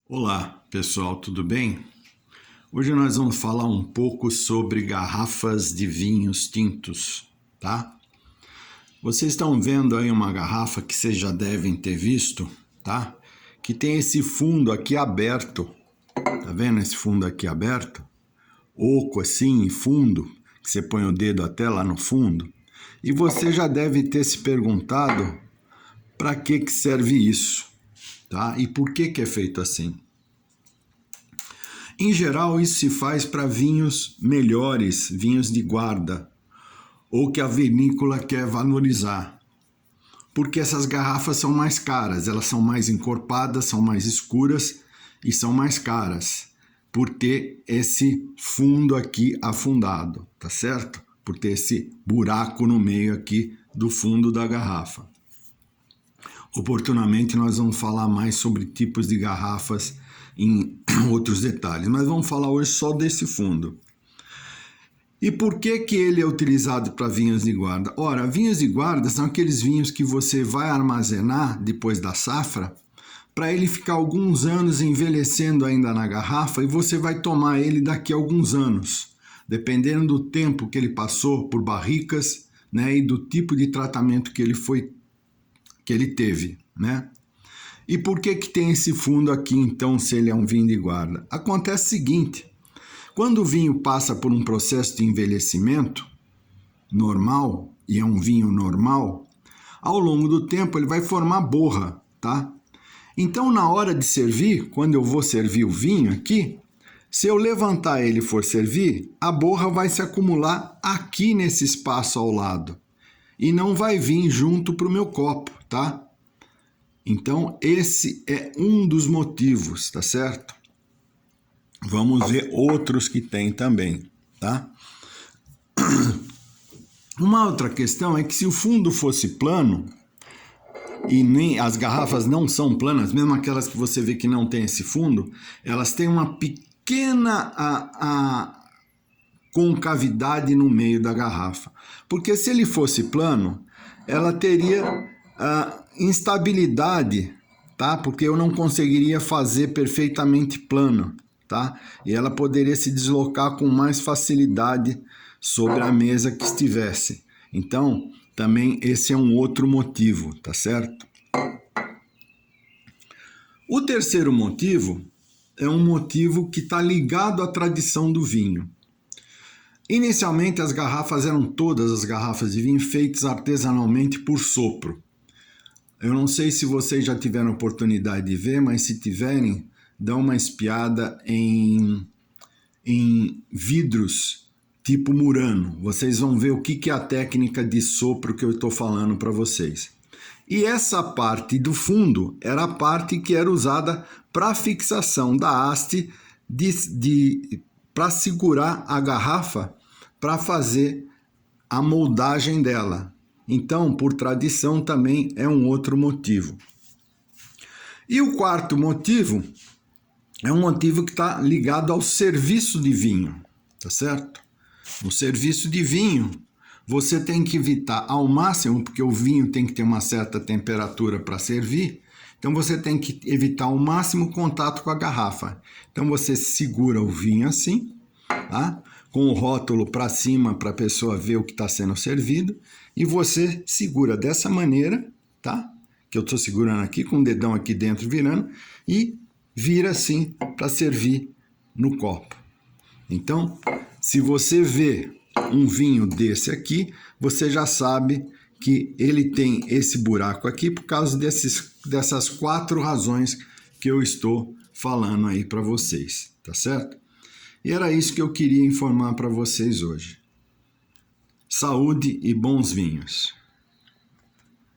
Olá, pessoal, tudo bem? Hoje nós vamos falar um pouco sobre garrafas de vinhos tintos, tá? Vocês estão vendo aí uma garrafa que vocês já devem ter visto, tá? Que tem esse fundo aqui aberto, tá vendo esse fundo aqui aberto? Oco assim, fundo, que você põe o dedo até lá no fundo. E você já deve ter se perguntado para que serve isso, tá? E por que é feito assim? Em geral, isso se faz para vinhos melhores, vinhos de guarda, ou que a vinícola quer valorizar. Porque essas garrafas são mais caras, elas são mais encorpadas, são mais escuras e são mais caras, por ter esse fundo aqui afundado, tá certo? Por ter esse buraco no meio aqui do fundo da garrafa. Oportunamente nós vamos falar mais sobre tipos de garrafas em outros detalhes, mas vamos falar hoje só desse fundo. E por que ele é utilizado para vinhos de guarda? Ora, vinhos de guarda são aqueles vinhos que você vai armazenar depois da safra, para ele ficar alguns anos envelhecendo ainda na garrafa e você vai tomar ele daqui a alguns anos, dependendo do tempo que ele passou por barricas, né, e do tipo de tratamento que ele teve, né? E por que tem esse fundo aqui, então, se ele é um vinho de guarda? Acontece o seguinte, quando o vinho passa por um processo de envelhecimento normal, e é um vinho normal, ao longo do tempo ele vai formar borra, tá? Então, na hora de servir, quando eu vou servir o vinho aqui, se eu levantar ele e for servir, a borra vai se acumular aqui nesse espaço ao lado, e não vai vir junto para o meu copo, tá? Então, esse é um dos motivos, tá certo? Vamos ver outros que tem também, tá? Uma outra questão é que se o fundo fosse plano, e nem as garrafas não são planas, mesmo aquelas que você vê que não tem esse fundo, elas têm uma pequena concavidade no meio da garrafa. Porque se ele fosse plano, ela teria instabilidade, tá? Porque eu não conseguiria fazer perfeitamente plano, tá? E ela poderia se deslocar com mais facilidade sobre a mesa que estivesse. Então, também esse é um outro motivo, tá certo? O terceiro motivo é um motivo que está ligado à tradição do vinho. Inicialmente, as garrafas eram todas as garrafas de vinho feitas artesanalmente por sopro. Eu não sei se vocês já tiveram oportunidade de ver, mas se tiverem, dá uma espiada em vidros tipo Murano. Vocês vão ver o que é a técnica de sopro que eu estou falando para vocês. E essa parte do fundo era a parte que era usada para fixação da haste para segurar a garrafa para fazer a moldagem dela. Então, por tradição, também é um outro motivo. E o quarto motivo é um motivo que está ligado ao serviço de vinho, tá certo? No serviço de vinho, você tem que evitar ao máximo, porque o vinho tem que ter uma certa temperatura para servir, então você tem que evitar ao máximo o contato com a garrafa. Então você segura o vinho assim, tá? Com o rótulo para cima para a pessoa ver o que está sendo servido, e você segura dessa maneira, tá? Que eu estou segurando aqui, com o dedão aqui dentro virando, e vira assim para servir no copo. Então, se você vê um vinho desse aqui, você já sabe que ele tem esse buraco aqui por causa dessas 4 razões que eu estou falando aí para vocês, tá certo? E era isso que eu queria informar para vocês hoje. Saúde e bons vinhos!